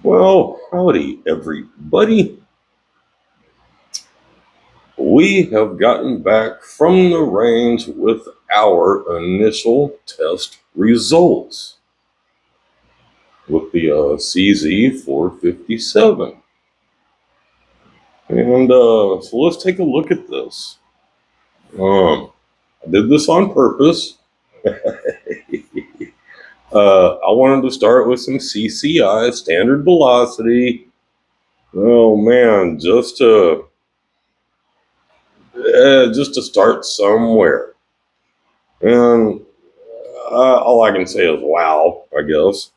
Well, howdy, everybody. We have gotten back from the range with our initial test results with the CZ457. And so let's take a look at this. I did this on purpose. I wanted to start with some CCI, standard velocity. Oh man, just to start somewhere. And all I can say is wow, I guess.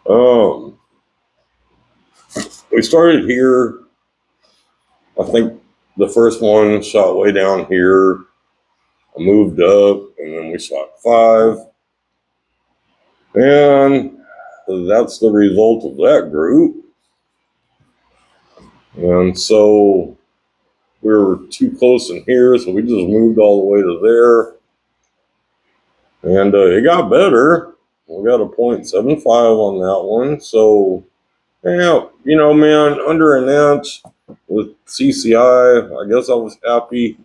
um, we started here. I think the first one shot way down here. I moved up, and then we shot 5. And that's the result of that group. And so we were too close in here, so we just moved all the way to there. And it got better. We got a 0.75 on that one. So, yeah, man, under an inch with CCI, I guess I was happy.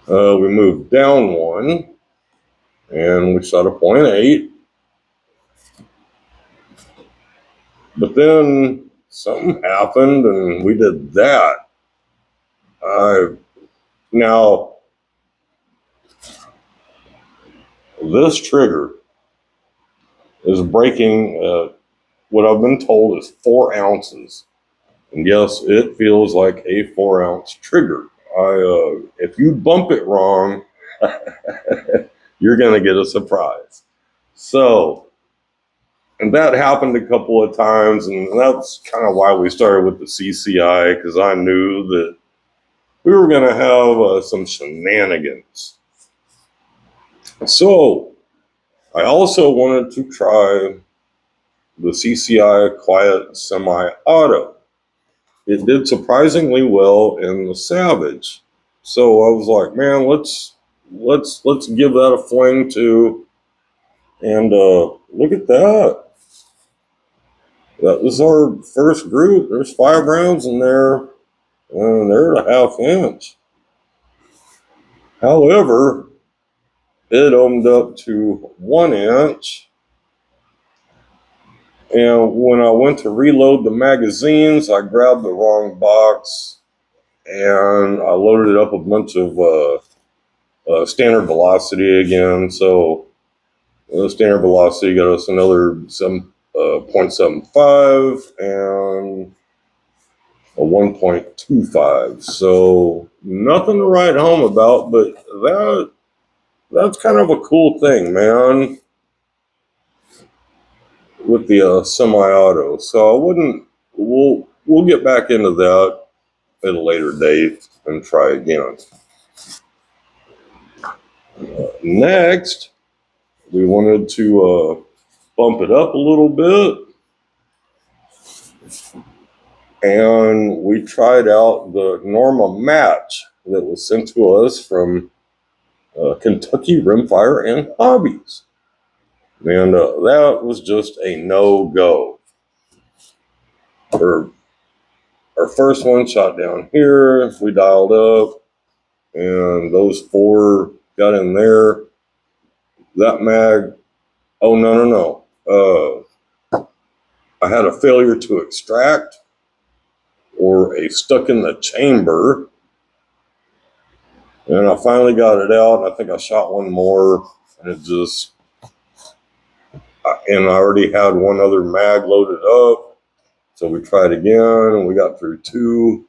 We moved down 1, and we shot a 0.8. But then something happened, and we did that. Now, this trigger is breaking what I've been told is 4 ounces. And yes, it feels like a 4-ounce trigger. If you bump it wrong, you're going to get a surprise. So, and that happened a couple of times, and that's kind of why we started with the CCI, because I knew that we were going to have some shenanigans. So, I also wanted to try the CCI Quiet Semi-Auto. It did surprisingly well in the Savage. So I was like, man, let's give that a fling too. And look at that. That was our first group. There's 5 rounds in there, and they're at a 1/2 inch. However, it opened up to 1 inch. And when I went to reload the magazines, I grabbed the wrong box, and I loaded up a bunch of standard velocity again. So the standard velocity got us another 0.75 and a 1.25. So nothing to write home about, but that's kind of a cool thing, man, with the semi-auto. So I wouldn't. We'll get back into that at a later date and try again. Next, we wanted to bump it up a little bit, and we tried out the Norma match that was sent to us from Kentucky Rimfire and Hobbies. And that was just a no-go. Our first one shot down here, we dialed up, and those 4 got in there. That mag, oh, no. I had a failure to extract or a stuck in the chamber. And I finally got it out. I think I shot 1 more, and and I already had 1 other mag loaded up. So we tried again, and we got through 2,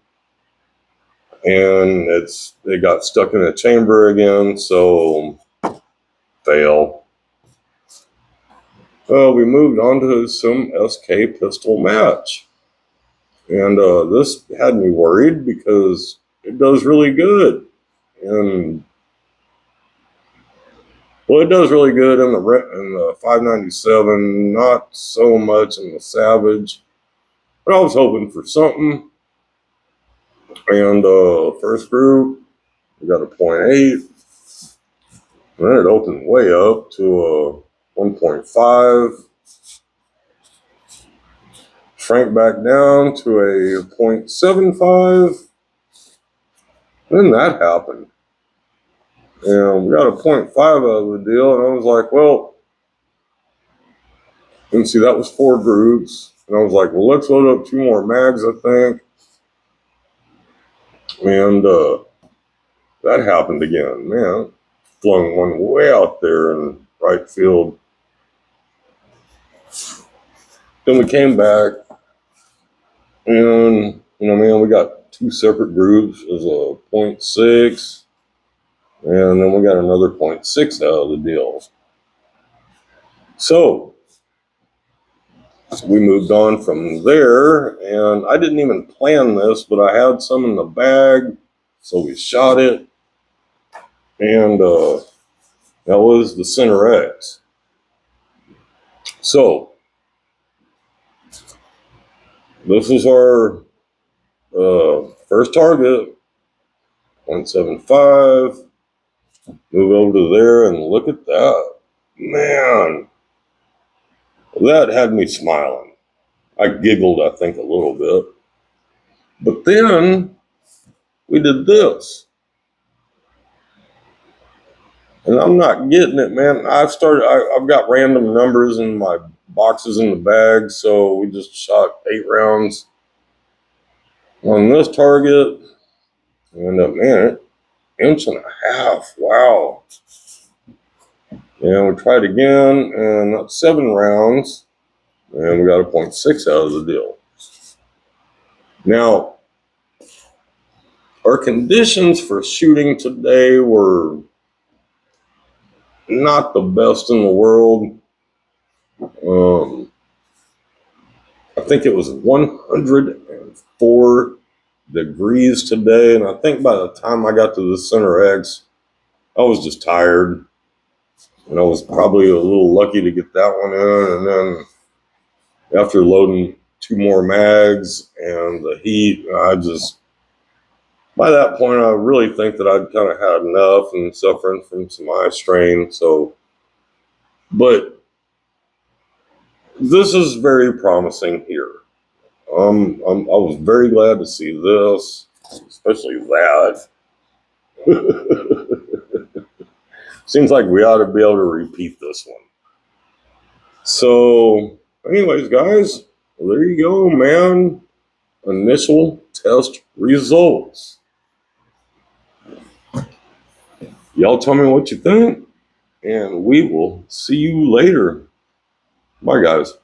and it got stuck in the chamber again. So fail. We moved on to some SK pistol match, and this had me worried because it does really good, and well, it does really good in the 597, not so much in the Savage, but I was hoping for something. And first group, we got a 0.8, and then it opened way up to a 1.5. shrank back down to a 0.75. Then that happened. And we got a 0.5 out of the deal, and I was like, well, and see, that was 4 groups. And I was like, well, let's load up 2 more mags, I think. And that happened again. Man, flung one way out there in right field. Then we came back, and, man, we got 2 separate groups as a 0.6. And then we got another 0.6 out of the deal. So we moved on from there, and I didn't even plan this, but I had some in the bag, so we shot it, and that was the Center X. So this is our first target, 0.75. Move over to there and look at that. Man, that had me smiling. I giggled, I think, a little bit. But then we did this. And I'm not getting it, man. I've got random numbers in my boxes in the bag, so we just shot 8 rounds on this target. And man, 1.5 inches. Wow. And we tried again, and that's 7 rounds, and we got a 0.6 out of the deal. Now, our conditions for shooting today were not the best in the world. I think it was 104 degrees today, and I think by the time I got to the Center X, I was just tired, and I was probably a little lucky to get that one in. And then after loading 2 more mags and the heat, by that point, I really think that I'd kind of had enough and suffering from some eye strain. So, but this is very promising here. I was very glad to see this, especially that. Seems like we ought to be able to repeat this one. So, anyways, guys, there you go, man. Initial test results. Y'all tell me what you think, and we will see you later. Bye, guys.